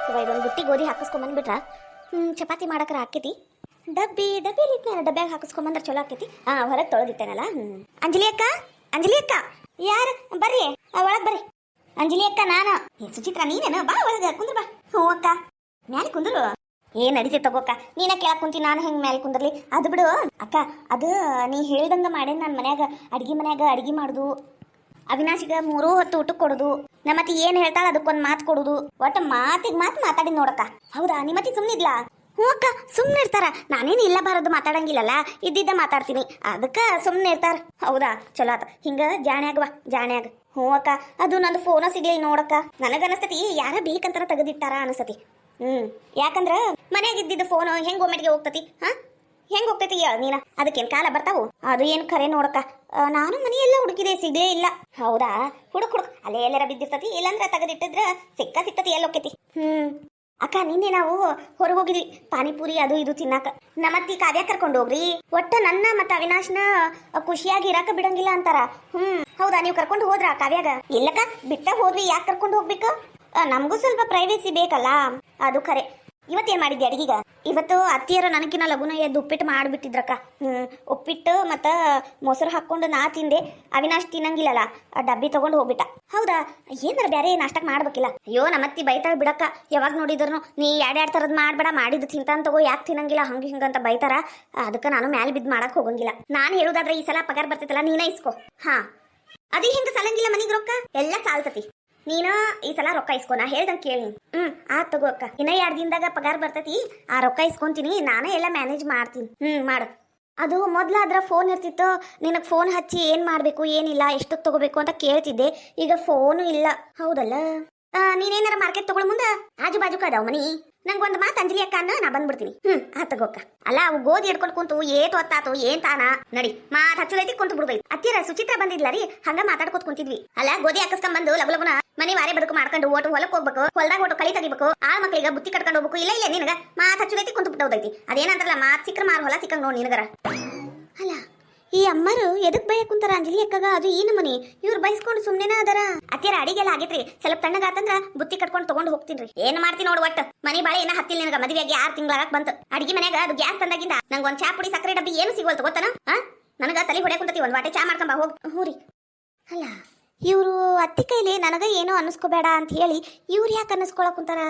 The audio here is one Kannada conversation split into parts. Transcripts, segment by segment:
ಇವ ಇದೊಂದು ಬುಟ್ಟಿ ಗೋಧಿ ಹಾಕಿಸ್ಕೊಂಬಂದ್ಬಿಟ್ರ ಚಪಾತಿ ಮಾಡಕ್ರ ಆಕೈತಿ. ಡಬ್ಬಿಯಲ್ಲಿ ಡಬ್ಬ್ಯಾಗ ಹಾಕಿಸ್ಕೊಂಬಂದ್ರೆ ಚಲೋ ಆಕೈತಿ. ಹೊರಗೆ ತೊಳೆದಿಟ್ಟೇನಲ್ಲ. ಅಂಜಲಿ ಅಕ್ಕ, ಅಂಜಲಿ ಅಕ್ಕ, ಯಾರು ಬರ್ರಿ ಒಳಗೆ ಬರ್ರಿ. ಅಂಜಲಿ ಅಕ್ಕ ನಾನು. ಸುಚಿತ್ರ ನೀನೇನು? ಬಾ ಒಳಗೆ ಕುಂದ್ರ ಬಾ. ಹ್ಞೂ ಅಕ್ಕ, ಮ್ಯಾಲೆ ಕುಂದ್ರು. ಏನ್ ನಡೀತಿ ತಗೋಕ್ಕ, ನೀನ ಕೇಳಕ್ ಕುಂತಿ, ನಾನು ಹೆಂಗ್ ಮ್ಯಾಲೆ ಕುಂದ್ರಲಿ? ಅದು ಬಿಡು ಅಕ್ಕ, ಅದು ನೀ ಹೇಳ್ದಂಗ ಮಾಡೇನ್. ನನ್ನ ಮನ್ಯಾಗ ಅಡ್ಗಿ ಮಾಡುದು, ಅವಿನಾಶಿಗ 3 ಹೊತ್ತು ಊಟಕ್ಕೆ ಕೊಡುದು, ನಮ್ಮತ್ತಿ ಏನ್ ಹೇಳ್ತಾಳ ಅದಕ್ಕೊಂದು ಮಾತು ಕೊಡುದು, ಒಟ್ಟು ಮಾತಿಗೆ ಮಾತಾಡಿ ನೋಡಕ್ಕ. ಹೌದಾ? ನಿಮ್ಮತ್ತಿ ಸುಮ್ಮನಿದ್ಲಾ? ಹ್ಞೂ ಅಕ್ಕ, ಸುಮ್ಮನೆ ಇರ್ತಾರ. ನಾನೇನು ಇಲ್ಲ ಬಾರದು ಮಾತಾಡಂಗಿಲ್ಲಲ್ಲ, ಇದ್ದಿದ್ದ ಮಾತಾಡ್ತೀನಿ, ಅದಕ್ಕೆ ಸುಮ್ಮನೆ ಇರ್ತಾರ. ಹೌದಾ? ಚಲೋ ಆತ. ಹಿಂಗ ಜಾಣ್ಯಾಗವಾ, ಜಾಣ್ಯಾಗ. ಹ್ಞೂ ಅಕ್ಕ, ಅದು ನಂದು ಫೋನ ಸಿಗ್ಲಿ ನೋಡಕ್ಕ. ನನಗನಸ್ತತಿ ಯಾರ ಬೇಕಂತಾರ ತೆಗೆದಿಟ್ಟಾರ ಅನಸ್ತತಿ. ಯಾಕಂದ್ರ ಮನ್ಯಾಗ ಇದ್ದಿದ್ದ ಫೋನ್ ಹೆಂಗ್ ಒಮ್ಮೆಟ್ಗೆ ಹೋಗ್ತತಿ? ಹೆಂಗ್ ಹೋಗ್ತೈತಿ ಹೇಳ ನೀನ? ಅದಕ್ಕೇನ್ ಕಾಲ ಬರ್ತಾವು? ಅದು ಏನ್ ಖರೆ ನೋಡಕ್ಕ. ನಾನು ಮನೆಯೆಲ್ಲ ಹುಡುಕಿದೆ, ಸಿಗ್ಲೇ ಇಲ್ಲ. ಹೌದಾ? ಹುಡುಕ್ ಅಲ್ಲೇ ಎಲ್ಲಾರ ಬಿದ್ದಿರ್ತತಿ, ಇಲ್ಲಂದ್ರ ತೆಗೆದಿಟ್ಟಿದ್ರ ಸಿಕ್ಕತಿ ಎಲ್ಲ ಹೋಗ್ತೈತಿ. ಅಕ್ಕ, ನಿನ್ನೆ ನಾವು ಹೊರಗೆ ಹೋಗಿದ್ವಿ ಪಾನಿಪುರಿ ಅದು ಇದು ತಿನ್ನಾಕ. ನಮ್ಮತ್ತಿ ಕಾವ್ಯ ಕರ್ಕೊಂಡು ಹೋಗ್ರಿ, ಒಟ್ಟ ನನ್ನ ಮತ್ತ ಅವಿನಾಶ್ನ ಖುಷಿಯಾಗಿ ಇರಾಕ ಬಿಡಂಗಿಲ್ಲ ಅಂತಾರ. ಹೌದಾ? ನೀವು ಕರ್ಕೊಂಡು ಹೋದ್ರ ಕಾವ್ಯಾಗ? ಇಲ್ಲಕ್ಕ, ಬಿಟ್ಟ ಹೋದ್ವಿ. ಯಾಕೆ ಕರ್ಕೊಂಡು ಹೋಗ್ಬೇಕು? ನಮಗೂ ಸ್ವಲ್ಪ ಪ್ರೈವೇಸಿ ಬೇಕಲ್ಲ, ಅದು ಖರೆ. ಇವತ್ತೇನ್ ಮಾಡಿದ್ದೆ ಅಡಿಗೆಗ? ಇವತ್ತು ಅತ್ತಿಯರು ನನಗಿನ್ನ ಲಗುನ ಎದ್ದು ಉಪ್ಪಿಟ್ಟು ಮಾಡಿಬಿಟ್ಟಿದ್ರಕ್ಕ. ಉಪ್ಪಿಟ್ಟು ಮತ್ತು ಮೊಸರು ಹಾಕ್ಕೊಂಡು ನಾ ತಿಂದೆ. ಅವಿನಾಶ್ ತಿನ್ನಂಗಿಲ್ಲಲ್ಲ, ಡಬ್ಬಿ ತಗೊಂಡು ಹೋಗ್ಬಿಟ್ಟ. ಹೌದಾ? ಏನಾರ ಬೇರೆ ನಾಷ್ಟಕ್ಕೆ ಮಾಡ್ಬೇಕಿಲ್ಲ? ಅಯ್ಯೋ, ನಮ್ಮತ್ತಿ ಬೈತಾಳ ಬಿಡಕ್ಕ. ಯಾವಾಗ ನೋಡಿದ್ರು ನೀ ಎರಡು ಥರದ್ ಮಾಡಬೇಡ, ಮಾಡಿದ್ದು ತಿಂತಾನ್ ತಗೋ, ಯಾಕೆ ತಿನ್ನಂಗಿಲ್ಲ ಹಂಗೆ ಹಿಂಗಂತ ಬೈತಾರ. ಅದಕ್ಕೆ ನಾನು ಮ್ಯಾಲೆ ಬಿದ್ದು ಮಾಡಕ್ ಹೋಗಂಗಿಲ್ಲ. ನಾನು ಹೇಳುದಾದ್ರೆ ಈ ಸಲ ಪಗಾರ ಬರ್ತೈತಲ್ಲ, ನೀನ ಇಸ್ಕೋ. ಅದೇ ಹಿಂಗ ಸಲಂಗಿಲ್ಲ, ಮನಿಗೆ ರೊಕ್ಕ ಎಲ್ಲ ಸಾಲ್ತತಿ. ನೀನ ಈ ಸಲ ರೊಕ್ಕ ಇಸ್ಕೊ, ನಾ ಹೇಳ್ದಂಗೆ ಕೇಳಿ. ಆತ್ ತಗೋ ಅಕ್ಕ, ಇನ್ನ 2 ದಿನದಾಗ ಪಗಾರ ಬರ್ತೈತಿ, ಆ ರೊಕ್ಕ ಇಸ್ಕೊಂತೀನಿ, ನಾನೇ ಎಲ್ಲ ಮ್ಯಾನೇಜ್ ಮಾಡ್ತೀನಿ. ಮಾಡು. ಅದು ಮೊದ್ಲಾದ್ರ ಫೋನ್ ಇರ್ತಿತ್ತು, ನಿನಗೆ ಫೋನ್ ಹಚ್ಚಿ ಏನ್ ಮಾಡ್ಬೇಕು ಏನಿಲ್ಲ ಎಷ್ಟಕ್ಕೆ ತಗೋಬೇಕು ಅಂತ ಕೇಳ್ತಿದ್ದೆ. ಈಗ ಫೋನು ಇಲ್ಲ. ಹೌದಲ್ಲ? ನೀನೇನಾರ ಮಾರ್ಕೆಟ್ ತಗೊಳ್ ಮುಂದ ಆಜು ಬಾಜುಕ ಅದಾವ ಮನಿ. ನಂಗೊಂದು ಮಾತು ಅಂಜಲಿ ಅಕ್ಕ ಅನ್ನ, ನಾ ಬಂದ್ಬಿಡ್ತೀನಿ. ಆತ್ ತಗೋಕ್ಕ. ಅಲ್ಲ, ಅವು ಗೋಧಿ ಹಿಡ್ಕೊಂಡು ಕುಂತು ಏಟ್ ಹೊತ್ತಾತು ಏನ್ ತಾನ ನಡಿ ಮಾತ್ ಹಚ್ಚಲೈತಿ ಕುಂತು ಬಿಡ್ಬೇಕು. ಅತ್ತಿರ ಸುಚಿತ್ರ ಬಂದಿದ್ಲ ರೀ, ಹಂಗ ಮಾತಾಡ್ಕೊತ್ ಕುಂತಿದ್ವಿ. ಅಲ್ಲ, ಗೋಧಿ ಹಾಕಸ್ಕೊಂಡ್ ಬಂದು ಲಗುನ ಮನೆ ವಾರೆ ಬದುಕು ಮಾಡ್ಕೊಂಡು ಓಟು ಹೊಲಕ್ಕೆ ಹೋಗ್ಬೇಕು, ಹೊಲದಾಗ ಓಟು ಕಳಿ ತೆಗಿಬೇಕು, ಆ ಮಕ್ಳಿಗೆ ಬುತ್ತಿ ಕಟ್ಕೊಂಡು ಹೋಗ್ಬೇಕು. ಇಲ್ಲ ನಿನಗ ಮಾತ್ ಹಚ್ಚಲೈತಿ ಕುಂತು ಬಿಟ್ಟೋದೈತಿ. ಅದೇನಂತಾರಲ್ಲ, ಮಾತ್ ಸಿಕ್ಕ್ರ ಮಾರ್ ಹೊಲ ಸಿಕ್ಕಂಗ್ ನೋಡಿ ನಿನಗರ. ಅಲ್ಲ, ಈ ಅಮ್ಮರು ಎದಕ್ ಬಯ ಕುಂತಾರ ಅಂಜಲಿ ಅಕ್ಕಗ? ಅದು ಏನು ಮನಿ ಇವ್ರು ಬಯಸ್ಕೊಂಡು ಸುಮ್ನೆನ ಅದರ. ಅತ್ತಿಯರ ಅಡಿಗೆಲ್ಲ ಆಗೈತ್ರಿ, ಸ್ವಲ್ಪ ತಣ್ಣಗಾತಂದ್ರ ಬುತ್ತಿ ಕಟ್ಕೊಂಡು ತಗೊಂಡು ಹೋಗ್ತೀನಿ. ಏನ್ ಮಾಡ್ತೀನಿ ನೋಡು, ಒಟ್ಟು ಮನಿ ಬಾಳೆ ಏನ ಹತ್ತಿಲ್ಲ ನಿನಗ. ಮದುವೆಗೆ 6 ತಿಂಗಳಾಗ ಬಂತು. ಅಡಿಗೆ ಮನ್ಯಾಗ ಅದು ಗ್ಯಾಸ್ ತಂದಾಗಿಂದ ನಂಗೊಂದ್ ಚಾ ಪುಡಿ ಸಕ್ಕರೆ ಡಬ್ಬಿ ಏನು ಸಿಗೋಲ್ತು ಗೊತ್ತನ? ನನಗ ತಲೆ ಹೊಡೆ ಕುಂತತಿ, ಒಂದ್ ವಾಟೆ ಚಾ ಮಾಡ್ಕೊಂಬ ಹೋಗ್. ಹೂರಿ. ಅಲ್ಲ, ಇವರು ಅತ್ತಿ ಕೈಲಿ ನನಗ ಏನೋ ಅನ್ನಿಸ್ಕೋಬೇಡ ಅಂತ ಹೇಳಿ ಇವ್ರು ಯಾಕೆ ಅನ್ನಿಸ್ಕೊಳಕ್ ಕುಂತಾರ?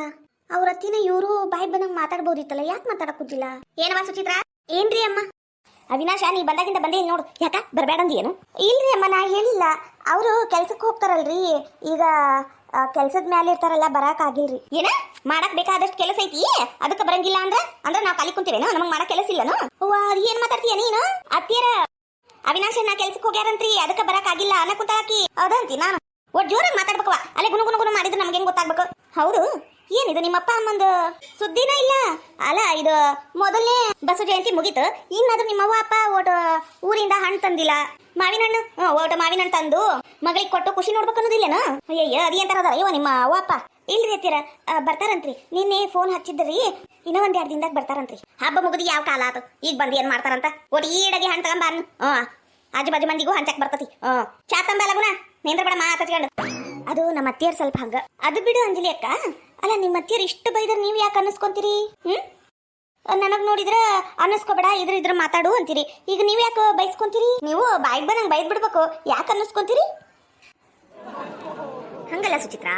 ಅವ್ರ ಅತ್ತಿನ ಇವರು ಬಾಯ್ ಬಂದಂಗ್ ಮಾತಾಡ್ಬೋದಿತ್ತಲ್ಲ, ಯಾಕೆ ಮಾತಾಡಕ್ ಕುಂತಿಲ್ಲ? ಏನವಾ ಸುಚಿತ್ರ? ಏನ್ರಿ ಅಮ್ಮ? ಅವಿನಾಶ, ನೀ ಬಂದಾಗಿಂದ ಬಂದೇ ಇಲ್ಲ ನೋಡು. ಯಾಕ ಬರಬೇಡ ಅಂದ ಏನು? ಇಲ್ರಿ ಅಮ್ಮ, ನಾ ಹೇಳಿಲ್ಲ. ಅವರು ಕೆಲ್ಸಕ್ಕೆ ಹೋಗ್ತಾರಲ್ರಿ, ಈಗ ಕೆಲ್ಸದ ಮ್ಯಾಲೆ ಇರ್ತಾರಲ್ಲ, ಬರಾಕ್ ಆಗಿಲ್ರಿ. ಏನ ಮಾಡಕ್ ಬೇಕಾದಷ್ಟು ಕೆಲಸ ಐತಿ, ಅದಕ್ಕೆ ಬರಂಗಿಲ್ಲ ಅಂದ್ರೆ ನಾವು ಕಾಲಿ ಕುಂತೀವೇನು? ನಮಗ್ ಮಾಡಕ್ ಕೆಲಸ ಇಲ್ಲನು? ಏನ್ ಮಾತಾಡ್ತೀಯ ನೀನು? ಅತ್ತಿಯರ ಅವಿನಾಶ ನಾ ಕೆಲ್ಸಕ್ಕೆ ಹೋಗ್ಯಾರಂತ್ರಿ, ಅದಕ್ಕೆ ಬರಾಕ್ ಆಗಿಲ್ಲ ಅನ್ನ ಕುಂತಾಕಿ. ಅದಂತಿ ನಾನು ಒಟ್ ಜೋರಾಗಿ ಮಾತಾಡ್ಬೇಕವ. ಅಲ್ಲೇ ಗುಣಗುಣ ಮಾಡಿದ್ರೆ ನಮ್ಗೆ ಹೆಂಗ್ ಗೊತ್ತಾಗ್ಬೇಕು? ಹೌದು. ಏನಿದು ನಿಮ್ಮಪ್ಪ ಅಮ್ಮಂದು ಸುದ್ದಿನ ಇಲ್ಲ? ಅಲ್ಲ, ಇದು ಮೊದಲನೇ ಬಸವ ಜಯಂತಿ ಮುಗೀತು, ಇನ್ನಾದ್ರೂ ನಿಮ್ಮವ್ವ ಅಪ್ಪ ಒಟ್ಟು ಊರಿಂದ ಹಣ್ಣು ತಂದಿಲ್ಲ. ಮಾವಿನ ಹಣ್ಣು ಒಟ್ಟು ಮಾವಿನ ಹಣ್ಣು ತಂದು ಮಗಳಿಗೆ ಕೊಟ್ಟು ಖುಷಿ ನೋಡ್ಬೇಕು ಅನ್ನೋದಿಲ್ಲೇನು? ಅಯ್ಯಯ್ಯ, ಅದೇಂತಾರ ಅದಾರ ಇವ ನಿಮ್ಮ ಅವ್ವ ಅಪ್ಪ? ಇಲ್ರಿ ಅತ್ತೀರ, ಬರ್ತಾರಂತ್ರಿ. ನಿನ್ನೆ ಫೋನ್ ಹಚ್ಚಿದ್ರಿ, ಇನ್ನೂ 1-2 ದಿನದಾಗ ಬರ್ತಾರಂತ್ರಿ. ಹಬ್ಬ ಮುಗಿದು ಯಾವ ಕಾಲ ಆತು, ಈಗ ಬಂದು ಏನ್ ಮಾಡ್ತಾರಂತ? ಒಟ್ಟು ಈಡಾಗಿ ಹಣ್ಣು ತಗೊಂಬ ಅನ್ನು. ಆಜು ಬಾಜು ಮಂದಿಗೂ ಹಂಚಕ್ ಬರ್ತತಿ. ಚಾ ತಂಬ ಲಗುನ, ನೇಂದ್ರ ಬೇಡ ಮಾತಾಡ್ಕೊಂಡು. ಅದು ನಮ್ಮ ಅತ್ತಿಯರ್ ಸ್ವಲ್ಪ ಹಂಗ. ಅದು ಬಿಡು ಅಂಜಲಿ ಅಕ್ಕ. ಅಲ್ಲ, ನಿಮ್ಮ ಅತ್ತಿಯರ್ ಇಷ್ಟು ಬೈದ್ರೆ ನೀವು ಯಾಕೆ ಅನ್ನಿಸ್ಕೊಂತೀರಿ? ನನಗ್ ನೋಡಿದ್ರ ಅನ್ನಿಸ್ಕೋಬೇಡ, ಇದ್ರ ಮಾತಾಡು ಅಂತೀರಿ. ಈಗ ನೀವ್ ಯಾಕೆ ಬೈಸ್ಕೊಂತೀರಿ? ನೀವು ಬಾಯಿಗೆ ಬಂದಂಗೆ ಬೈದ್ ಬಿಡ್ಬೇಕು, ಯಾಕೆ ಅನ್ನಿಸ್ಕೊಂತೀರಿ? ಹಂಗಲ್ಲ ಸುಚಿತ್ರ,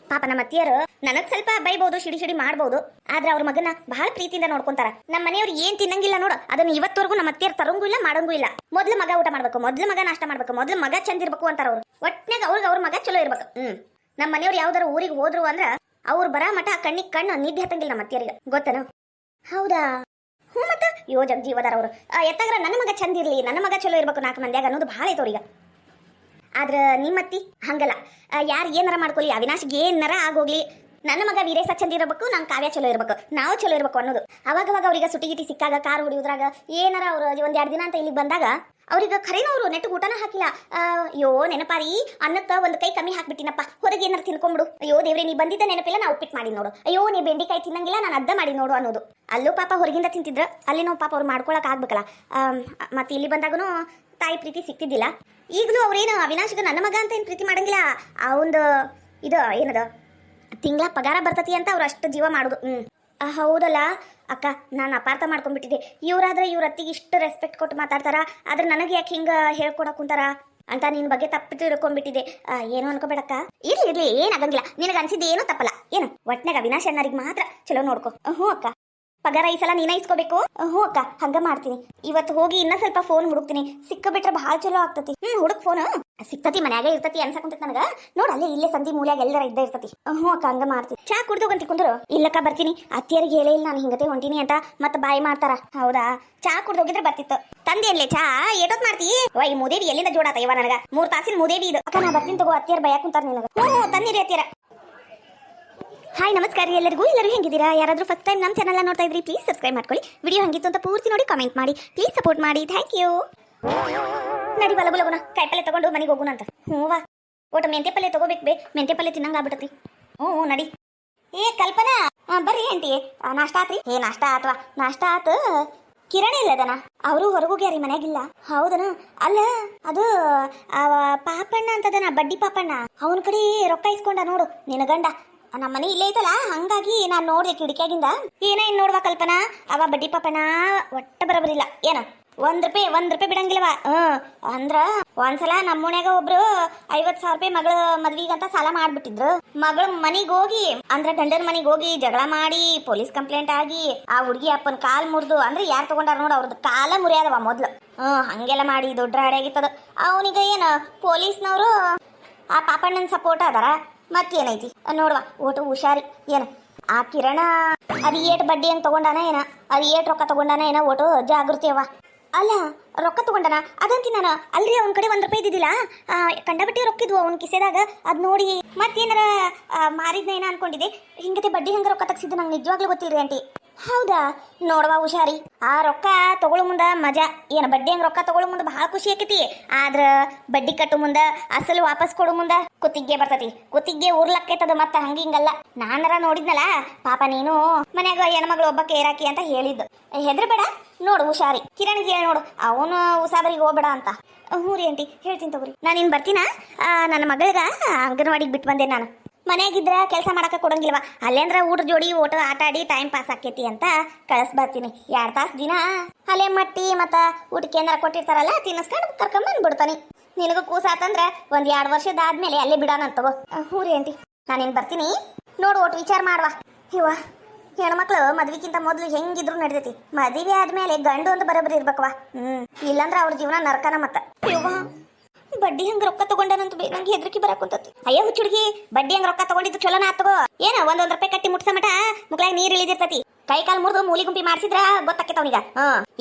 ಪಾಪ ನಮ್ಮ ಅತ್ತಿಯರು ನನಗ್ ಸ್ವಲ್ಪ ಬೈಬಹುದು, ಸಿಡಿ ಮಾಡ್ಬಹುದು, ಆದ್ರೆ ಅವ್ರ ಮಗನ ಬಹಳ ಪ್ರೀತಿಯಿಂದ ನೋಡ್ಕೊಂತಾರ. ನಮ್ಮ ಮನೆಯವ್ರು ಏನ್ ತಿನ್ನಂಗಿಲ್ಲ ನೋಡು, ಅದನ್ನ ಇವತ್ತವರೆಗೂ ನಮ್ಮ ಅತ್ತಿಯರ್ ತರಂಗೂ ಇಲ್ಲ, ಮಾಡಂಗೂ ಇಲ್ಲ. ಮೊದ್ಲು ಮಗ ಊಟ ಮಾಡ್ಬೇಕು, ಮೊದ್ಲು ಮಗ ನಾಷ್ಟ ಮಾಡ್ಬೇಕು, ಮೊದ್ಲು ಮಗ ಚಂದ ಇರ್ಬೇಕು ಅಂತಾರ ಅವ್ರು. ಒಟ್ನಾಗ ಅವ್ರ ಮಗ ಚಲೋ ಇರ್ಬೇಕು. ನಮ್ಮ ಮನೆಯವ್ರು ಯಾವ್ದಾರ ಊರಿಗೆ ಹೋದ್ರು ಅಂದ್ರ ಅವ್ರು ಬರ ಮಠ ಕಣ್ಣಿಗೆ ಕಣ್ಣು ನಿದ್ದೆ ಹತ್ತಂಗಿಲ್ಲ ನಮ್ಮ ಅತ್ತಿಯರಿಗೆ, ಗೊತ್ತನ? ಹೌದಾ? ಮತ್ತ ಜೀವದಾರ ಅವ್ರು. ಎತ್ತಾಗ್ರ ನನ್ನ ಮಗ ಚಂದ ಇರ್ಲಿ, ನನ್ನ ಮಗ ಚಲೋ ಇರ್ಬೇಕು 4 ಮಂದಿಯಾಗ ಅನ್ನೋದು ಭಾಳ ಐತೆ ಅವ್ರಿಗೆ. ಆದ್ರ ನಿಮ್ಮತ್ತಿ ಹಂಗಲ್ಲ, ಯಾರು ಏನಾರ ಮಾಡ್ಕೊಳ್ಳಿ, ಅವಿನಾಶ್ಗೆ ಏನಾರ ಆಗೋಗ್ಲಿ, ನನ್ನ ಮಗ ವೀರೇಶ ಚಂದ ಇರಬೇಕು, ನಂಗೆ ಕಾವ್ಯ ಚಲೋ ಇರ್ಬೇಕು, ನಾವು ಚಲೋ ಇರ್ಬೇಕು ಅನ್ನೋದು. ಅವಾಗವಾಗ ಅವ್ರಿಗೆ ಸುಟಿಗಿಟಿ ಸಿಕ್ಕಾಗ, ಕಾರ್ ಹೊಡಿಯೋದ್ರಾಗ ಏನಾರ ಅವ್ರು 1-2 ದಿನ ಅಂತ ಇಲ್ಲಿಗೆ ಬಂದಾಗ ಅವ್ರಿಗೆ ಖರೇನ ಅವರು ನೆಟ್ಟಿಗೆ ಊಟನ ಹಾಕಿಲ್ಲ. ಅಯ್ಯೋ ನೆನಪಾರಿ, ಅನ್ನಕ್ಕೆ 1 ಕೈ ಕಮ್ಮಿ ಹಾಕ್ಬಿಟ್ಟಿನಪ್ಪ, ಹೊರಗೆ ಏನಾರು ತಿನ್ಕೊಂಬಿಡು. ಅಯ್ಯೋ ದೇವ್ರೆ, ನೀ ಬಂದಿದ್ದ ನೆನಪಿಲ್ಲ, ನಾ ಉಪ್ಪಿಟ್ಟು ಮಾಡಿ ನೋಡು. ಅಯ್ಯೋ ನೀ ಬೆಂಡಿಕಾಯಿ ತಿನ್ನಂಗಿಲ್ಲ, ನಾನು ಅದ್ದ ಮಾಡಿ ನೋಡು ಅನ್ನೋದು. ಅಲ್ಲೂ ಪಾಪ ಹೊರಗಿಂದ ತಿಂತಿದ್ರ, ಅಲ್ಲಿ ನಾವು ಪಾಪ ಅವ್ರು ಮಾಡ್ಕೊಳಕ್ ಆಗ್ಬೇಕಲ್ಲ. ಮತ್ತೆ ಇಲ್ಲಿ ಬಂದಾಗೂ ತಾಯಿ ಪ್ರೀತಿ ಸಿಕ್ತಿದ್ದಿಲ್ಲ. ಈಗಲೂ ಅವ್ರೇನು ಅವಿನಾಶ್ಗೆ ನನ್ನ ಮಗ ಅಂತ ಏನು ಪ್ರೀತಿ ಮಾಡಂಗಿಲ್ಲ. ಆ ಒಂದು ಇದು ಏನದ ತಿಂಗಳ ಪಗಾರ ಬರ್ತತಿ ಅಂತ ಅವ್ರು ಅಷ್ಟು ಜೀವ ಮಾಡುದು. ಹೌದಲ್ಲ ಅಕ್ಕ, ನಾನು ಅಪಾರ್ಥ ಮಾಡ್ಕೊಂಡ್ಬಿಟ್ಟಿದ್ದೆ. ಇವ್ರಾದ್ರೆ ಇವ್ರ ಅತ್ತಿಗೆ ಇಷ್ಟು ರೆಸ್ಪೆಕ್ಟ್ ಕೊಟ್ಟು ಮಾತಾಡ್ತಾರ, ಆದ್ರೆ ನನಗೆ ಯಾಕೆ ಹಿಂಗೆ ಹೇಳ್ಕೊಡಕ್ ಕುಂತಾರ ಅಂತ ನಿನ್ ಬಗ್ಗೆ ತಪ್ಪು ತಿಳ್ಕೊಂಡ್ಬಿಟ್ಟಿದೆ. ಏನು ಅನ್ಕೋಬೇಡಕ್ಕ. ಇರ್ಲಿ ಏನಾಗಂಗಿಲ್ಲ, ನಿನಗೆ ಅನ್ಸಿದ್ದು ಏನೂ ತಪ್ಪಲ್ಲ. ಏನು ಒಟ್ನಾಗ ಅವಿನಾಶ್ ಅಣ್ಣರಿಗೆ ಮಾತ್ರ ಚಲೋ ನೋಡ್ಕೊ. ಹ್ಞೂ ಅಕ್ಕ, ಪಗಾರ ಈ ಸಲ ನೀನ ಇಸ್ಕೋಬೇಕು. ಹ್ಞೂ ಅಕ್ಕ, ಹಂಗ ಮಾಡ್ತೀನಿ. ಇವತ್ತು ಹೋಗಿ ಇನ್ನ ಸ್ವಲ್ಪ ಫೋನ್ ಹುಡುಕ್ತೀನಿ, ಸಿಕ್ಕಬಿಟ್ರೆ ಭಾಳ ಚಲೋ ಆಗ್ತತಿ. ಹುಡುಕ್ ಫೋನ್ ಸಿಕ್ತತಿ, ಮನ್ಯಾಗ ಇರ್ತತಿ ಅನ್ಸಕುಂತೈತಿ ನನಗ. ನೋಡ ಅಲ್ಲೇ ಸಂಧಿ ಮೂಲ್ಯಾಗ ಎಲ್ಲರ ಇದ್ದ ಇರ್ತತಿ. ಹ್ಞೂ ಅಕ್ಕ, ಹಂಗ ಮಾಡ್ತೀನಿ. ಚಾ ಕುಡ್ದೋಗಂತ ಕುಂದ್ರು. ಇಲ್ಲಕ್ಕ ಬರ್ತೀನಿ, ಅತ್ತಿಯರಿಗೆ ಹೇಳೇ ಇಲ್ಲ ನಾನು ಹಿಂಗತೆ ಹೊಂಟೀನಿ ಅಂತ, ಮತ್ತೆ ಬಾಯಿ ಮಾಡ್ತಾರ. ಹೌದಾ, ಚಾ ಕುಡ್ದೋಗಿದ್ರೆ ಬರ್ತಿತ್ತು. ತಂದೆ ಅಲ್ಲೇ ಚಾ ಏಟೋತ್ ಮಾಡ್ತಿ? ಈ ಮೂದೇವಿ ಎಲ್ಲಿಂದ ಜೋಡಾತ ಇವ ನನಗ? 3 ತಾಸಿನ ಮೂದೇವಿ ಇದು. ಅಕ್ಕ ನಾ ಬರ್ತೀನಿ ತಗೋ, ಅತ್ತಿಯರ್ ಬಯಕ್ ಕುಂತಾರ ನಿನಗ. ಹ್ಞೂ ತಂದಿರಿ ಅತ್ತಿಯರ. ಹಾಯ್ ನಮಸ್ಕಾರ ಎಲ್ಲರಿಗೂ. ಎಲ್ಲರೂ ಹೆಂಗಿದ್ದೀರಾ? ಯಾರಾದರೂ ಫಸ್ಟ್ ಟೈಮ್ ನಮ್ಮ ಚಾನಲ್ ನೋಡ್ತಾ ಇದ್ರಿ ಪ್ಲೀಸ್ ಸಬ್ಸ್ಕ್ರೈಬ್ ಮಾಡ್ಕೊಳ್ಳಿ. ವಿಡಿಯೋ ಹಂಗಿತ್ತು ಅಂತ ಪೂರ್ತಿ ನೋಡಿ ಕಾಮೆಂಟ್ ಮಾಡಿ, ಪ್ಲೀಸ್ ಸಪೋರ್ಟ್ ಮಾಡಿ. Thank you. ನಡಿ ಬಲಗುಲಗುನ ಕಾಯಿಪಲ್ಲೆ ತಗೊಂಡು ಮನೆಗೆ ಹೋಗೋಣ ಅಂತ. ಹ್ಞೂವಾ, ಒಟ್ಟು ಮೆಂತೆ ಪಲ್ಲೆ ತಗೋಬೇಕು ಬೇ, ಮೆಂತೆ ಪಲ್ಲೆ ತಿನ್ನಂಗ ಆಗ್ಬಿಟ್ಟತಿ. ಹ್ಞೂ ನಡಿ. ಏ ಕಲ್ಪನಾ, ಬರ್ರಿ ಆಂಟಿ. ನಾಷ್ಟ ಆತ್ರಿ? ನಾಷ್ಟ ಆತ್ವಾ? ನಾಷ್ಟ ಆತು. ಕಿರಣ ಇಲ್ಲದನ? ಅವರು ಹೊರಗೋಗ್ಯಾರಿ, ಮನ್ಯಾಗಿಲ್ಲ. ಹೌದನ? ಅಲ್ಲ ಅದು ಪಾಪಣ್ಣ ಅಂತದನ, ಬಡ್ಡಿ ಪಾಪಣ್ಣ. ಅವನ ಕಡೆ ರೊಕ್ಕ ಇಸ್ಕೊಂಡ ನೋಡು ನಿನ್ನ ಗಂಡ. ನಮ್ಮ ಮನೆ ಇಲ್ಲೇ ಐತಲ್ಲ, ಹಂಗಾಗಿ ನಾನು ನೋಡಿದೆ ಕಿಡಿಕ್ಯಾಗಿಂದ. ಏನ್ ನೋಡ್ವಾ ಕಲ್ಪನಾ, ಅವ ಬಡ್ಡಿ ಪಾಪಣ್ಣ ಒಟ್ಟ ಬರಬರಿಲ್ಲ. ಏನ ಒಂದ್ ರೂಪಾಯಿ ಬಿಡಂಗಿಲ್ಲವ. ಅಂದ್ರ ಒಂದ್ಸಲ ನಮ್ಮ ಮನ್ಯಾಗ ಒಬ್ರು 50,000 ರೂಪಾಯಿ ಮಗಳ ಮದ್ವಿಗಂತ ಸಾಲ ಮಾಡ್ಬಿಟ್ಟಿದ್ರು. ಮಗಳ ಮನಿಗ್ ಹೋಗಿ ಅಂದ್ರ ಗಂಡನ ಮನಿಗ್ ಹೋಗಿ ಜಗಳ ಮಾಡಿ ಪೊಲೀಸ್ ಕಂಪ್ಲೇಂಟ್ ಆಗಿ ಆ ಹುಡುಗಿ ಅಪ್ಪನ ಕಾಲ್ ಮುರಿದು, ಅಂದ್ರೆ ಯಾರು ತಗೊಂಡಾರ ನೋಡು ಅವ್ರದ್ದು ಕಾಲ ಮುರಿಯಾದವ ಮೊದ್ಲು. ಹಂಗೆಲ್ಲ ಮಾಡಿ ದೊಡ್ಡ ರಾಡಿಯಾಗಿತ್ತದ. ಅವನಿಗ ಏನ ಪೊಲೀಸ್ನವರು ಆ ಪಾಪಣ್ಣನ ಸಪೋರ್ಟ್ ಅದಾರ. ಮತ್ತೇನೈತಿ ನೋಡುವ, ಒಟ್ಟು ಹುಷಾರಿ. ಏನು ಆ ಕಿರಣ ಅದು ಏಟ್ ಬಡ್ಡಿ ಹಂಗೆ ತಗೊಂಡಾನ ಏನ, ಅದು ಏಟ್ ರೊಕ್ಕ ತಗೊಂಡಾನ ಏನ, ಒಟ್ಟು ಜಾಗೃತಿ ಅವ. ಅಲ್ಲ ರೊಕ್ಕ ತಗೊಂಡಾನ ಅದಂತಿ ನಾನು. ಅಲ್ರಿ ಅವ್ನ ಕಡೆ 1 ರೂಪಾಯಿ ಇದ್ದಿದ್ದಿಲ್ಲ, ಕಂಡಬಟ್ಟಿ ರೊಕ್ಕಿದ್ವು ಅವ್ನ ಕಿಸೆದಾಗ. ಅದ್ ನೋಡಿ ಮತ್ತೇನಾರ ಮಾರಿದ್ನ ಏನ ಅನ್ಕೊಂಡಿದ್ದೆ. ಹಿಂಗತೆ ಬಡ್ಡಿ ಹಂಗೆ ರೊಕ್ಕ ತಗ್ಸಿದ್ದು ನಂಗೆ ನಿಜವಾಗ್ಲೂ ಗೊತ್ತಿಲ್ರಿ ಆಂಟಿ. ಹೌದಾ, ನೋಡುವ ಹುಷಾರಿ. ಆ ರೊಕ್ಕ ತಗೊಳ್ಳೋ ಮುಂದ ಮಜಾ. ಏನು ಬಡ್ಡಿ ಹಂಗೆ ರೊಕ್ಕ ತಗೊಳ್ಳೋ ಮುಂದೆ ಭಾಳ ಖುಷಿ ಆಕೈತಿ. ಆದ್ರ ಬಡ್ಡಿ ಕಟ್ಟು ಮುಂದ ಅಸಲು ವಾಪಸ್ ಕೊಡೋ ಮುಂದ ಕುತ್ತಿಗೆ ಬರ್ತತಿ. ಕುತ್ತಿಗೆ ಉರ್ಲಕ್ಕೈತದ. ಮತ್ತೆ ಹಂಗ ಹಿಂಗಲ್ಲ. ನಾನರ ನೋಡಿದ್ನಲ್ಲ ಪಾಪ, ನೀನು ಮನ್ಯಾಗ ಹೆಣ್ಮಗಳು ಒಬ್ಬಕ್ಕೆ ಏರಾಕಿ ಅಂತ ಹೇಳಿದ್ದು. ಹೆದ್ರಬೇಡ, ನೋಡು ಹುಷಾರಿ. ಕಿರಣ್ಗೆ ಹೇಳಿ ನೋಡು, ಅವನು ಉಸಾಬರಿಗೆ ಹೋಗ್ಬೇಡ ಅಂತ. ಹ್ಞೂ ರೀ ಆಂಟಿ, ಹೇಳ್ತೀನಿ ತಗೋರಿ. ನಾನು ಇನ್ನು ಬರ್ತೀನ. ನನ್ನ ಮಗಳಿಗ ಅಂಗನವಾಡಿಗೆ ಬಿಟ್ಟು ಬಂದೆ ನಾನು. ಮನೆಯಾಗಿದ್ರ ಕೆಲಸ ಮಾಡಕ್ಕೆ ಕೊಡಂಗಿಲ್ವ, ಅಲ್ಲೇಂದ್ರ ಊಟ ಜೋಡಿ ಓಟ ಆಟ ಆಡಿ ಟೈಮ್ ಪಾಸ್ ಆಕೈತಿ ಅಂತ ಕಳಿಸ್ಬರ್ತೀನಿ. 2 ತಾಸು ದಿನ ಅಲ್ಲೇ ಮಟ್ಟಿ ಮತ್ತು ಊಟಕ್ಕೆ ಏನಾರ ಕೊಟ್ಟಿರ್ತಾರಲ್ಲ ತಿನ್ನಿಸ್ಕೊಂಡು ಕರ್ಕೊಂಬಂದ್ಬಿಡ್ತಾನೆ. ನಿನಗೂ ಕೂಸಾತಂದ್ರೆ 1-2 ವರ್ಷದಾದ್ಮೇಲೆ ಅಲ್ಲೇ ಬಿಡೋಣ ಅಂತ ತಗೋ. ಹ್ಞೂ ರೀ ಆಂಟಿ, ನಾನೇನು ಬರ್ತೀನಿ. ನೋಡು ಒಟ್ಟು ವಿಚಾರ ಮಾಡುವ. ಇವ ಹೆಣ್ಮಕ್ಳು ಮದ್ವಿಗಿಂತ ಮೊದಲು ಹೆಂಗಿದ್ರು ನಡಿತೈತಿ. ಮದುವೆ ಆದ್ಮೇಲೆ ಗಂಡು ಒಂದು ಬರೋಬ್ಬರಿ ಇರ್ಬೇಕವ. ಇಲ್ಲಾಂದ್ರೆ ಅವ್ರ ಜೀವನ ನರ್ಕನ. ಮತ್ತ ಇವ ಬಡ್ಡಿ ಹಂಗ ರೊಕ್ಕ ತಗೊಂಡನಂತ ನಂಗೆ ಹೆದರಿಕೆ ಬರಾಕುಂತತಿ. ಅಯ್ಯೋ ಹುಚ್ಚುಡ್ಗಿ, ಬಡ್ಡಿ ಹಂಗ ರೊಕ್ಕ ತಗೊಂಡಿದ್ದು ಚಲೋನ ಆತಗೋ. ಏನ 1 ರೂಪಾಯಿ ಕಟ್ಟಿ ಮುಟ್ಸ ಮಟ ಮುಕ್ಳಾಗ ನೀರ್ ಇಳಿದಿರ್ತತಿ. ಕೈ ಕಾಲು ಮುರಿದು ಮೂಲಿ ಗುಂಪಿ ಮಾಡಿಸಿದ್ರ ಗೊತ್ತಾಕೈತ ಅವನಿಗ.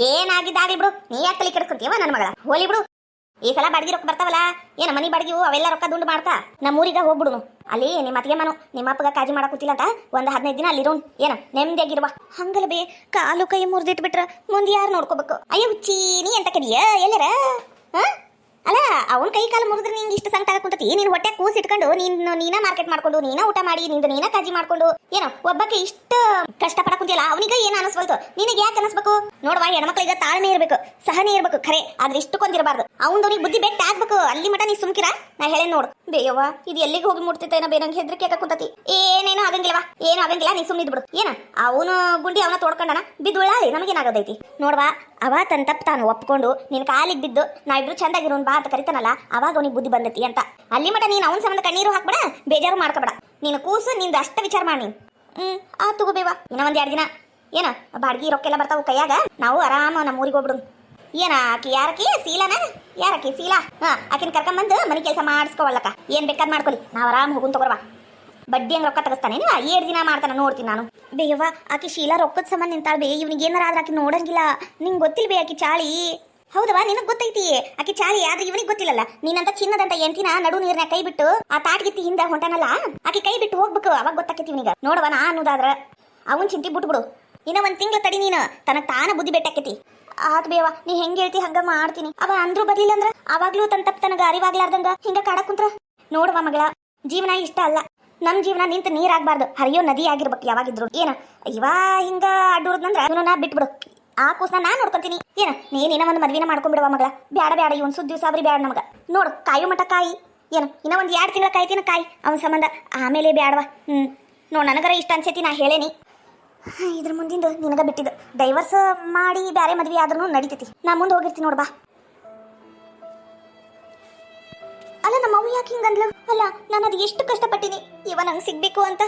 ಏನಾಗಿದ್ದಾಗ್ಲಿ ಬಿಡು, ನೀ ಯಾಕೆ ತಲೆ ಕೆಡಿಸ್ಕೊಂತೀವ ನನ್ನ ಮಗಳ? ಹೋಲಿ ಬಿಡು. ಈ ಸಲ ಬಾಡಿಗೆ ರೊಕ್ಕ ಬರ್ತಾವಲ್ಲ, ಏನ ಮನಿ ಬಾಡಿಗೆ ಅವೆಲ್ಲ ರೊಕ್ಕ ದುಂಡು ಮಾಡ್ತಾ ನಮ್ಮ ಊರಿಗೆ ಹೋಗ್ಬಿಡುನು. ಅಲ್ಲಿ ನಿಮ್ಮ ಅತ್ತಿಗೆ ಮನು ನಿಮ್ಮ ಅಪ್ಪಗ ಕಾಜಿ ಮಾಡಕೂತಿಲ್ಲ ಅಂತ 15 ದಿನ ಅಲ್ಲಿರೋನ್. ಏನ ನೆಮ್ಮದಿಯಾಗಿರುವ. ಹಂಗಲ್ಲ ಬೇ, ಕಾಲು ಕೈ ಮುರಿದಿಟ್ಬಿಟ್ರ ಮುಂದೆ ಯಾರು ನೋಡ್ಕೋಬೇಕು? ಅಯ್ಯೋ ಹುಚ್ಚಿ, ನೀ ಅಂತ ಕದಿಯ ಎಲ್ಲರ? ಅಲ್ಲ ಅವನ ಕೈ ಕಾಲು ಮುರಿದ್ರೆ ನಿಂಗೆ ಇಷ್ಟು ಸಂಕಟ ಆಗಕುಂತತಿ. ನೀನು ಹೊಟ್ಟೆ ಕೂಸಿ ಇಟ್ಕೊಂಡು ನೀನ ಮಾರ್ಕೆಟ್ ಮಾಡ್ಕೊಂಡು ನೀನ ಊಟ ಮಾಡಿ ನೀನ ಕಾಜಿ ಮಾಡ್ಕೊಂಡು ಏನೋ ಒಬ್ಬಕ್ಕೆ ಇಷ್ಟು ಕಷ್ಟ ಪಡಕುಂತಿಯಲ್ಲ, ಅವನಿಗೆ ಏನು ಅನಿಸ್ಬಲ್ತು? ನಿನಗೆ ಯಾಕೆ ಅನಿಸ್ಬೇಕು? ನೋಡುವ, ಹೆಣ್ಮಕ್ಳಿಗೆ ತಾಳ್ಮೆ ಇರ್ಬೇಕು, ಸಹನೆ ಇರ್ಬೇಕು ಖರೆ. ಆದ್ರೆ ಇಷ್ಟಕ್ಕೊಂದಿರಬಾರ್ದು. ಅವನಿಗೆ ಬುದ್ಧಿ ಬೆಟ್ಟ ಆಗ್ಬೇಕು. ಅಲ್ಲಿ ಮಟ ನೀ ಸುಮ್ಕಿರ. ನಾ ಹೇಳೇ ನೋಡು. ಬೇಯವ್ವ, ಇದು ಎಲ್ಲಿಗೆ ಹೋಗಿ ಮುಟ್ತೈತೇನ ಬೇ, ನಂಗೆ ಹೆದರಿಕೆ ಆಕುಂತತಿ. ಏನೇನೋ ಆಗಂಗಿಲ್ಲವಾ, ಏನು ಆಗಂಗಿಲ್ಲ, ನೀ ಸುಮ್ಮನಿದ್ ಬಿಡು. ಏನ ಅವನು ಗುಂಡಿ ಅವನ ತೋಡ್ಕೊಂಡನ ಬಿದ್ದುಳ್ಳಾಳಿ, ನಮಗೇನಾಗೋದೈತಿ? ನೋಡ್ವಾ, ಅವ ತನ್ನ ತಪ್ಪು ತಾನು ಒಪ್ಕೊಂಡು ನಿನ್ ಕಾಲಿಗೆ ಬಿದ್ದು ನಾವಿಬ್ರು ಚಂದಾಗಿರೋನ್ ಬಾ ಅಂತ ಕರಿತಾನಲ್ಲ, ಅವಾಗ ಅವನಿಗೆ ಬುದ್ಧಿ ಬಂದತಿ ಅಂತ. ಅಲ್ಲಿ ಮಟ ನೀನು ಅವನ ಸಂಬಂಧ ಕಣ್ಣೀರು ಹಾಕ್ಬೇಡ, ಬೇಜಾರು ಮಾಡ್ಕೋಬೇಡ. ನೀನು ಕೂಸು ನಿಂದು ಅಷ್ಟ ವಿಚಾರ ಮಾಡಿ. ಆ ತಗೋಬೇವಾ, ಇನ್ನ 1-2 ದಿನ ಏನ ಬಾಡ್ಗಿ ರೊಕ್ಕೆಲ್ಲ ಬರ್ತಾವು ಕೈಯಾಗ. ನಾವು ಆರಾಮ ನಮ್ಮ ಊರಿಗೆ ಹೋಗ್ಬಿಡು. ಏನ ಆಕಿ ಯಾರಕಿ ಶೀಲಾನ? ಯಾರಕಿ ಶೀಲಾ? ಆಕಿನ ಕರ್ಕೊಂಬಂದು ಮನೆ ಕೆಲಸ ಮಾಡಿಸ್ಕೊವಲ್ಲಕ್ಕ. ಏನ್ ಬೇಕಾದ್ ಮಾಡ್ಕೊಲಿ, ನಾವು ಆರಾಮ್ ಹೋಗುನ್ ತಗೋರ್ವಾ. ಬಡ್ಡಿ ಹಂಗೆ ರೊಕ್ಕ ತಗಸ್ತಾನೆ, 7 ದಿನ ಮಾಡ್ತಾನೆ ನೋಡ್ತೀನಿ ನಾನು. ಬೇಯವ್ವ, ಆಕಿ ಶೀಲಾ ರೊಕ್ಕದ ಸಂಬಂಧ ನಿಂತಾಳ ಬೇ. ಇವ್ನಿಗೆ ಏನಾರ ಆದ್ರೆ ಆಕಿ ನೋಡಂಗಿಲ್ಲ. ನಿಂಗೆ ಗೊತ್ತಿಲ್ಲ ಬೇ ಆಕಿ ಚಾಳಿ. ಹೌದವಾ, ನಿನಗೆ ಗೊತ್ತೈತಿ ಆಕಿ ಚಾಳಿ, ಆದ್ರೆ ಇವನಿಗೆ ಗೊತ್ತಿಲ್ಲಲ್ಲ. ನೀನಂತ ಚಿನ್ನದಂತ ಎಂಟಿನ ನಡು ನೀರ್ನ ಕೈ ಬಿಟ್ಟು ಆ ತಾಟ್ಗಿತ್ತಿ ಹಿಂದೆ ಹೊಂಟಾನಲ್ಲ, ಆಕಿ ಕೈ ಬಿಟ್ಟು ಹೋಗ್ಬೇಕು, ಅವಾಗ ಗೊತ್ತಾಕೈತಿ ಇವನಿಗೆ. ನೋಡವ, ನಾ ಅನ್ನೋದಾದ್ರ ಅವನ್ ಚಿಂತಿ ಬಿಟ್ಬಿಡು. ಇನ್ನ 1 ತಿಂಗಳ ತಡಿ, ನೀನು ತನಗೆ ತಾನ ಬುದ್ಧಿ ಬೆಟ್ಟಾಕೈತಿ. ಆತ್ ಬೇವ, ನೀ ಹೆಂಗ್ ಹೇಳ್ತಿ ಹಂಗ ಮಾಡ್ತೀನಿ. ಅವ ಅಂದ್ರೂ ಬರ್ಲಿಲ್ಲ ಅಂದ್ರ ಅವಾಗ್ಲೂ ತನ್ನ ತಪ್ಪು ತನಗ ಅರಿವಾಗ್ಲಾರ್ದಂಗ ಹಿಂಗ ಕಾಡಕ್ ಕುಂತ್ರ ನೋಡುವ ಮಗಳ, ಜೀವನ ಇಷ್ಟ ಅಲ್ಲ. ನಮ್ ಜೀವನ ನಿಂತ ನೀರಾಗಬಾರ್ದು, ಹರಿಯೋ ನದಿ ಆಗಿರ್ಬೇಕು ಯಾವಾಗಿದ್ರು. ಏನ ಇವ ಹಿಂಗ ಅಡ್ಡುರ್ದಂದ್ರ ಇವನು ನಾ ಬಿಟ್ಬಿಡು. ಆ ಕೂಸ್ನ ನಾ ನೋಡ್ಕೊಂತೀನಿ. ಏನ ನೀನ ಒಂದು ಮದ್ವಿನ ಮಾಡ್ಕೊಂಡ್ಬಿಡುವ ಮಗಳ. ಬ್ಯಾಡ ಇವನ್ ಸುದ್ದಿ ಸಾಬ್ರಿ ಬ್ಯಾಡ ನಮಗ. ನೋಡು, ಕಾಯು ಮಟ ಕಾಯಿ. ಏನು ಇನ್ನ 1-2 ತಿಂಗಳ ಕಾಯ್ತಿನ ಕಾಯಿ ಅವನ ಸಂಬಂಧ. ಆಮೇಲೆ ಬ್ಯಾಡವಾ. ನೋಡ್ ನನಗರ ಇಷ್ಟ ಅನ್ಸೈತಿ ನಾ ಹೇಳೇನಿ ಇದ್ರ ಮುಂದಿಂದು ನಿನಗ ಬಿಟ್ಟಿದ್ದು ಡೈವರ್ಸ್ ಮಾಡಿ ಬ್ಯಾರೆ ಮದ್ವೆ ಆದ್ರೂ ನಡೀತೈತಿ ನಾ ಮುಂದೆ ಹೋಗಿರ್ತೀನಿ ನೋಡ್ಬಾ ಅಲ್ಲ ನಮ್ಮ ಅವ್ವ ಯಾಕೆ ಹಿಂಗಂದ್ಲು ಅಲ್ಲ ನಾನು ಅದು ಎಷ್ಟು ಕಷ್ಟಪಟ್ಟಿನಿ ಇವ ನಂಗೆ ಸಿಗ್ಬೇಕು ಅಂತ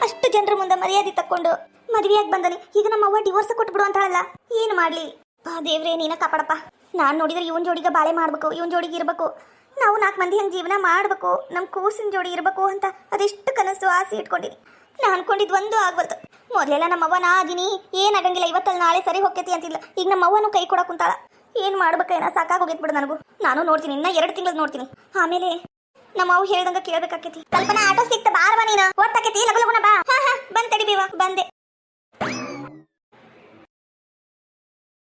ಅಷ್ಟು ಜನರ ಮುಂದೆ ಮರ್ಯಾದೆ ತಕ್ಕೊಂಡು ಮದುವೆಯಾಗಿ ಬಂದನಿ ಈಗ ನಮ್ಮ ಅವ್ವ ಡಿವೋರ್ಸ್ ಕೊಟ್ಬಿಡು ಅಂತ ಹೇಳಲ್ಲ ಏನು ಮಾಡ್ಲಿ ಬಾ ದೇವ್ರೇ ನೀನ ಕಾಪಾಡಪ್ಪ ನಾನು ನೋಡಿದ್ರೆ ಇವನ್ ಜೋಡಿಗೆ ಬಾಳೆ ಮಾಡ್ಬೇಕು ಇವನ್ ಜೋಡಿಗೆ ಇರ್ಬೇಕು ನಾವು 4 ಮಂದಿ ಹಂಗೆ ಜೀವನ ಮಾಡ್ಬೇಕು ನಮ್ಮ ಕೂಸಿನ ಜೋಡಿ ಇರ್ಬೇಕು ಅಂತ ಅದೆಷ್ಟು ಕನಸು ಆಸೆ ಇಟ್ಕೊಂಡಿನಿ ನಾ ಅನ್ಕೊಂಡಿದ್ ಒಂದು ಆಗ್ಬಾರ್ದು ಮೊದಲೆಲ್ಲ ನಮ್ಮವ್ವ ನಾ ಅದೀನಿ ಏನಾಗಂಗಿಲ್ಲ ಇವತ್ತಲ್ಲಿ ನಾಳೆ ಸರಿ ಹೋಗ್ತೈತಿ ಅಂತಿಲ್ಲ ಈಗ ನಮ್ಮವ್ವನು ಕೈ ಕೊಡಕ್ ಕುಂತಾಳ ಏನ್ ಮಾಡ್ಬೇಕೇನ ಸಾಕಾಗೋಗೈತ್ ಬಿಡು ನನಗೂ ನಾನು ನೋಡ್ತೀನಿ ಇನ್ನ 2 ತಿಂಗಳು ನೋಡ್ತೀನಿ ಆಮೇಲೆ ನಮ್ಮ ಅವು ಹೇಳ್ದಂಗ ಕೇಳ್ಬೇಕಾಕೈತಿ ಕಲ್ಪನಾ ಆಟೋ ಸಿಕ್ತ ಬಾರವ ನೀನು ಓದ್ತಾಕೈತಿ ಲಗು ಲಗುನ ಬಾ ಬಂದ್ ತಡಿ ಬೀವ ಬಂದೆ